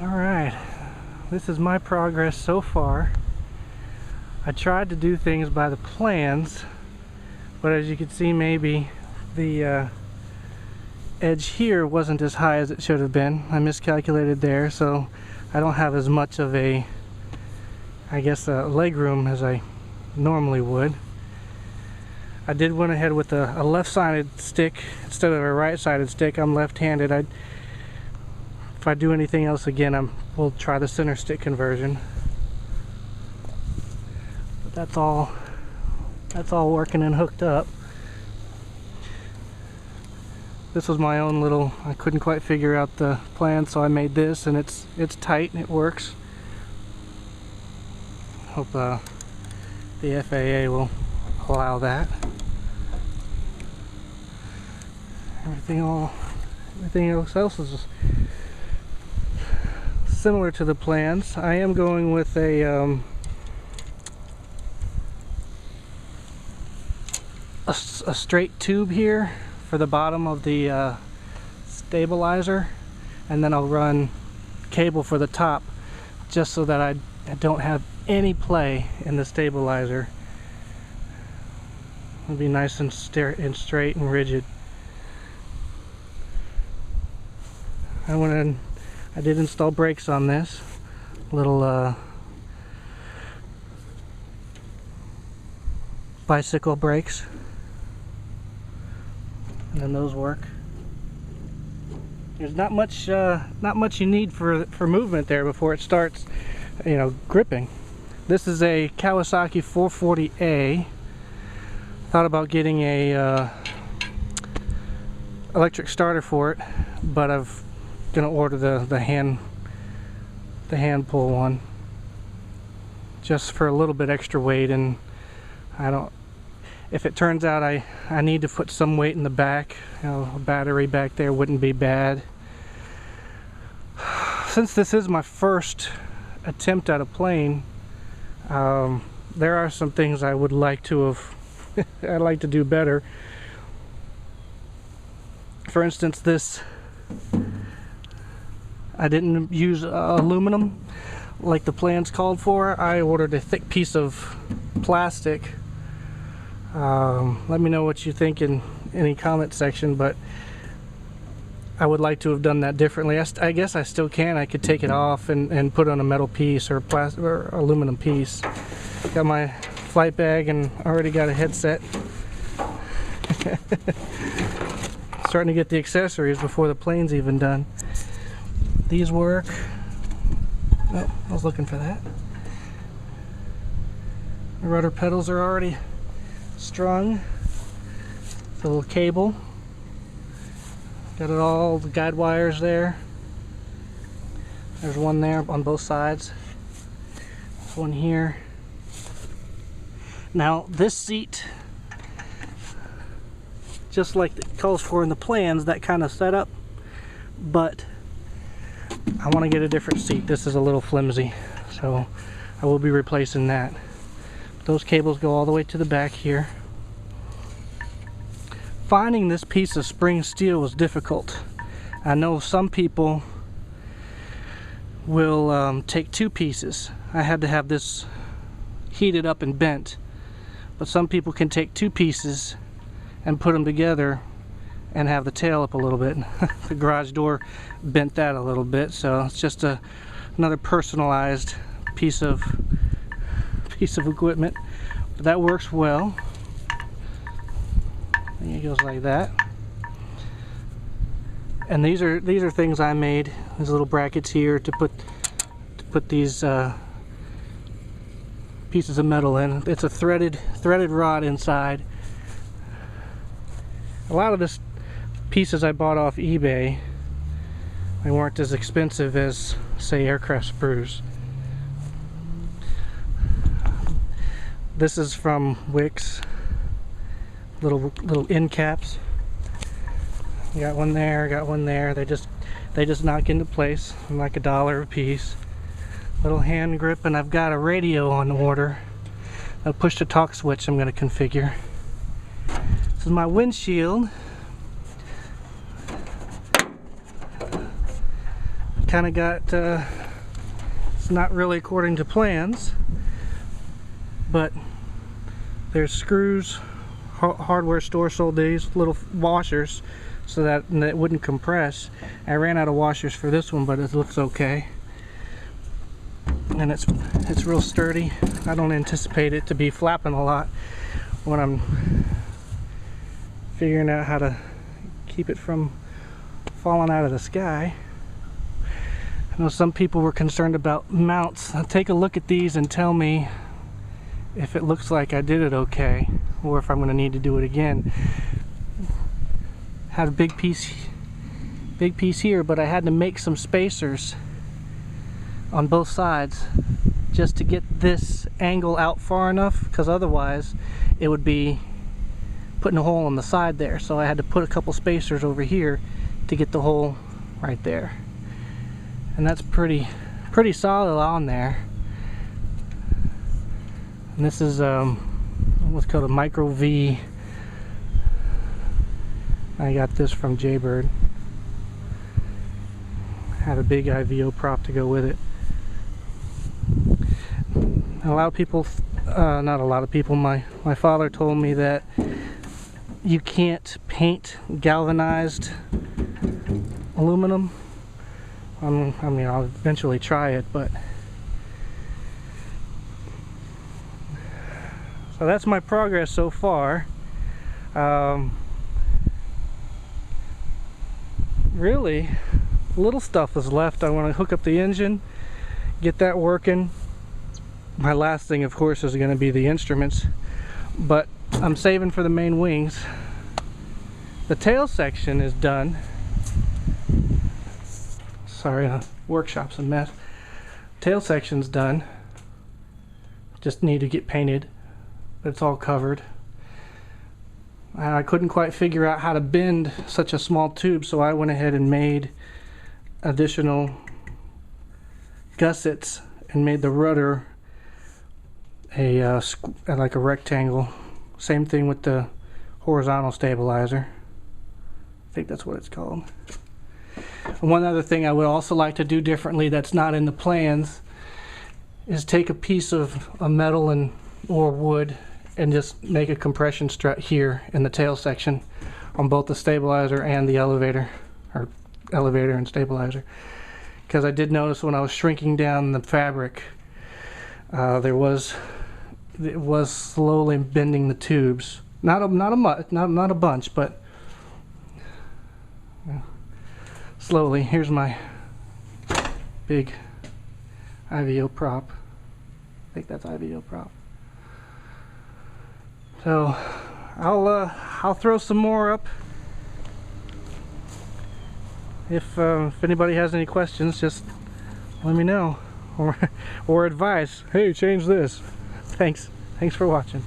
Alright, this is my progress so far. I tried to do things by the plans, but as you can see, maybe the edge here wasn't as high as it should have been. I miscalculated there, so I don't have as much of a, I guess, leg room as I normally would. I did went ahead with a left-sided stick instead of a right-sided stick. I'm left-handed. If I do anything else again, we'll try the center stick conversion. But that's all working and hooked up. This was my own little, I couldn't quite figure out the plan, so I made this, and it's tight and it works. Hope the FAA will allow that. Everything else is similar to the plans. I am going with a straight tube here for the bottom of the stabilizer, and then I'll run cable for the top, just so that I don't have any play in the stabilizer. It'll be nice and straight and rigid. I did install brakes on this little bicycle brakes, and then those work. There's not much you need for movement there before it starts, gripping. This is a Kawasaki 440A. Thought about getting a electric starter for it, but I've gonna order the hand pull one, just for a little bit extra weight. And if it turns out I need to put some weight in the back, a battery back there wouldn't be bad. Since this is my first attempt at a plane, there are some things I would like to have I'd like to do better. For instance, this, I didn't use aluminum like the plans called for. I ordered a thick piece of plastic. Let me know what you think in any comment section, but I would like to have done that differently. I guess I still can. I could take it off and put on a metal piece or plastic or aluminum piece. Got my flight bag and already got a headset. Starting to get the accessories before the plane's even done. These work. Oh, I was looking for that. The rudder pedals are already strung. The little cable. Got it all, the guide wires there. There's one there on both sides. There's one here. Now this seat, just like it calls for in the plans, that kind of setup, but I want to get a different seat. This is a little flimsy, so I will be replacing that. Those cables go all the way to the back here. Finding this piece of spring steel was difficult. I know some people will take two pieces. I had to have this heated up and bent, but some people can take two pieces and put them together and have the tail up a little bit. The garage door bent that a little bit, so it's just another personalized piece of equipment. But that works well. And it goes like that. And these are things I made. These little brackets here to put these pieces of metal in. It's a threaded rod inside. A lot of this pieces I bought off eBay. They weren't as expensive as, say, aircraft sprues. This is from Wix. Little end caps. Got one there, got one there. They just knock into place, like $1 a piece. Little hand grip, and I've got a radio on order. A push to talk switch I'm going to configure. This is my windshield. kind of got it's not really according to plans, but there's screws, hardware store sold these little washers so that it wouldn't compress. I ran out of washers for this one, but it looks okay, and it's real sturdy. I don't anticipate it to be flapping a lot when I'm figuring out how to keep it from falling out of the sky. I know some people were concerned about mounts. Take a look at these and tell me if it looks like I did it okay, or if I'm going to need to do it again. Had a big piece here, but I had to make some spacers on both sides just to get this angle out far enough, because otherwise it would be putting a hole on the side there. So I had to put a couple spacers over here to get the hole right there, and that's pretty solid on there. And this is what's called a Micro V. I got this from Jaybird. Had a big IVO prop to go with it. A lot of people, not a lot of people, my father told me that you can't paint galvanized aluminum. I mean, I'll eventually try it, but so that's my progress so far. Really, little stuff is left. I want to hook up the engine, get that working. My last thing, of course, is going to be the instruments, but I'm saving for the main wings. The tail section is done. Sorry, the workshop's a mess. Tail section's done. Just need to get painted, but it's all covered. I couldn't quite figure out how to bend such a small tube, so I went ahead and made additional gussets and made the rudder like a rectangle. Same thing with the horizontal stabilizer. I think that's what it's called. And one other thing I would also like to do differently that's not in the plans is take a piece of a metal or wood and just make a compression strut here in the tail section on both the stabilizer and the elevator, or elevator and stabilizer. Because I did notice when I was shrinking down the fabric, it was slowly bending the tubes. Not a bunch, but slowly. Here's my big IVO prop. I think that's IVO prop. So I'll throw some more up. If anybody has any questions, just let me know, or advice. Hey, change this. Thanks for watching.